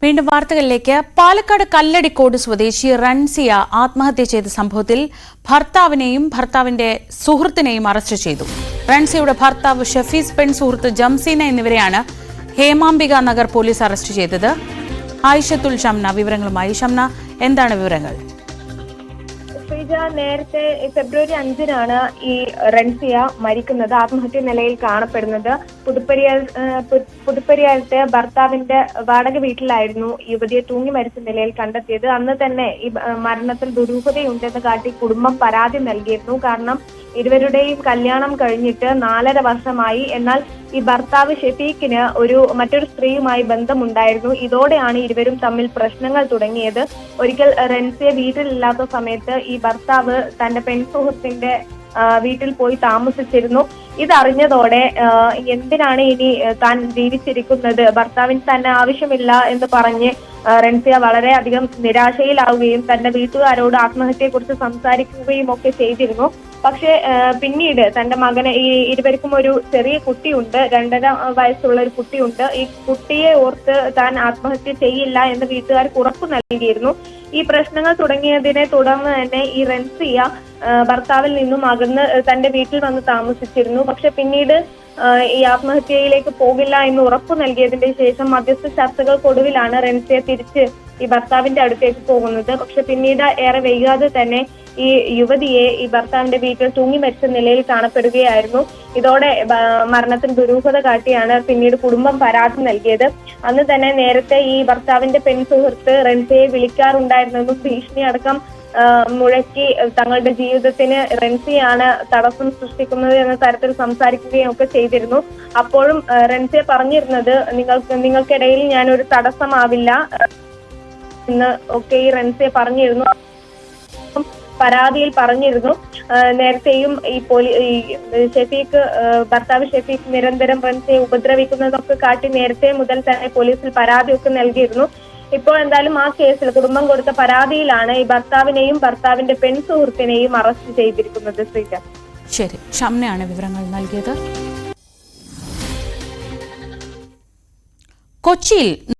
വീണ്ടും വാർത്തകളിലേക്ക്. പാലക്കാട് കല്ലടിക്കോട് സ്വദേശി റൺസിയ ആത്മഹത്യ ചെയ്ത സംഭവത്തിൽ ഭർത്താവിനെയും ഭർത്താവിന്റെ സുഹൃത്തിനെയും അറസ്റ്റ് ചെയ്തു. റൺസിയയുടെ ഭർത്താവ് ഷഫീസ്, പെൺ സുഹൃത്ത് ജംസീന എന്നിവരെയാണ് ഹേമാംബിക നഗർ പോലീസ് അറസ്റ്റ് ചെയ്തത്. ആയിഷത്തുൽ ഷംന വിവരങ്ങളുമായി. ഷംന, എന്താണ് വിവരങ്ങൾ? നേരത്തെ ഫെബ്രുവരി 5-നാണ് ഈ റൺസിയ മരിക്കുന്നത്, ആത്മഹത്യ നിലയിൽ കാണപ്പെടുന്നത്. പുതുപ്പരിയാരത്തെ ഭർത്താവിന്റെ വാടക വീട്ടിലായിരുന്നു യുവതിയെ തൂങ്ങി മരിച്ച നിലയിൽ കണ്ടെത്തിയത്. അന്ന് തന്നെ ഈ മരണത്തിൽ ദുരൂഹതയുണ്ടെന്ന് കാട്ടി കുടുംബം പരാതി നൽകിയിരുന്നു. കാരണം ഇരുവരുടെയും കല്യാണം കഴിഞ്ഞിട്ട് 4.5 വർഷമായി. എന്നാൽ ഈ ഭർത്താവ് ഷെഫീഖിന് മറ്റൊരു സ്ത്രീയുമായി ബന്ധമുണ്ടായിരുന്നു. ഇതോടെയാണ് ഇരുവരും തമ്മിൽ പ്രശ്നങ്ങൾ തുടങ്ങിയത്. ഒരിക്കൽ റൺസിയ വീട്ടിലില്ലാത്ത സമയത്ത് ഈ ഭർത്താവ് തന്റെ പെൺസുഹൃത്തിന്റെ വീട്ടിൽ പോയി താമസിച്ചിരുന്നു. ഇതറിഞ്ഞതോടെ എന്തിനാണ് ഇനി താൻ ജീവിച്ചിരിക്കുന്നത്, ഭർത്താവിന് തന്നെ ആവശ്യമില്ല എന്ന് പറഞ്ഞ് റൺസിയ വളരെയധികം നിരാശയിലാവുകയും തന്റെ വീട്ടുകാരോട് ആത്മഹത്യയെക്കുറിച്ച് സംസാരിക്കുകയും ഒക്കെ ചെയ്തിരുന്നു. പക്ഷേ പിന്നീട് തന്റെ മകനെ, ഈ ഇരുവർക്കും ഒരു ചെറിയ കുട്ടിയുണ്ട്, 2.5 വയസ്സുള്ള ഒരു കുട്ടിയുണ്ട്. ഈ കുട്ടിയെ ഓർത്ത് താൻ ആത്മഹത്യ ചെയ്യില്ല എന്ന് വീട്ടുകാർക്ക് ഉറപ്പു നൽകിയിരുന്നു. ഈ പ്രശ്നങ്ങൾ തുടങ്ങിയതിനെ തുടർന്ന് തന്നെ ഈ റൺസിയ ഭർത്താവിൽ നിന്നും അകന്ന് തന്റെ വീട്ടിൽ വന്ന് താമസിച്ചിരുന്നു. പക്ഷെ പിന്നീട് ഈ ആത്മഹത്യയിലേക്ക് പോകില്ല എന്ന് ഉറപ്പു നൽകിയതിന്റെ ശേഷം മധ്യസ്ഥ ചർച്ചകൾക്കൊടുവിലാണ് റൺസിയ തിരിച്ച് ഈ ഭർത്താവിന്റെ അടുത്തേക്ക് പോകുന്നത്. പക്ഷെ പിന്നീട് ഏറെ വൈകാതെ തന്നെ ഈ യുവതിയെ ഈ ഭർത്താവിന്റെ വീട്ടിൽ തൂങ്ങി മരിച്ച നിലയിൽ കാണപ്പെടുകയായിരുന്നു. ഇതോടെ മരണത്തിന് ദുരൂഹത കാട്ടിയാണ് പിന്നീട് കുടുംബം പരാതി നൽകിയത്. അന്ന് തന്നെ നേരത്തെ ഈ ഭർത്താവിന്റെ പെൺസുഹൃത്ത് റൺസിയെ വിളിക്കാറുണ്ടായിരുന്നതും ഭീഷണി അടക്കം മുഴക്കി തങ്ങളുടെ ജീവിതത്തിന് റൺസിയാണ് തടസ്സം സൃഷ്ടിക്കുന്നത് എന്ന തരത്തിൽ സംസാരിക്കുകയും ഒക്കെ ചെയ്തിരുന്നു. അപ്പോഴും റൺസിയ പറഞ്ഞിരുന്നത് നിങ്ങൾക്കിടയിൽ ഞാൻ ഒരു തടസ്സമാവില്ല എന്ന് ഒക്കെ ഈ റൺസിയ പറഞ്ഞിരുന്നു, പരാതിയിൽ പറഞ്ഞിരുന്നു. നേരത്തെയും ഈ ഷെഫീഖ്, ഭർത്താവ് ഷെഫീഖ് നിരന്തരം റൺസിയെ ഉപദ്രവിക്കുന്നതൊക്കെ കാട്ടി നേരത്തെ മുതൽ തന്നെ പോലീസിൽ പരാതിയൊക്കെ നൽകിയിരുന്നു. ഇപ്പോൾ എന്തായാലും ആ കേസിൽ കുടുംബം കൊടുത്ത പരാതിയിലാണ് ഈ ഭർത്താവിനെയും ഭർത്താവിന്റെ പെൺ സുഹൃത്തിനെയും അറസ്റ്റ് ചെയ്തിരിക്കുന്നത്. ശ്രീജ, ശരി, ഷംനയാണ് വിവരങ്ങൾ നൽകിയത്. കൊച്ചിയിൽ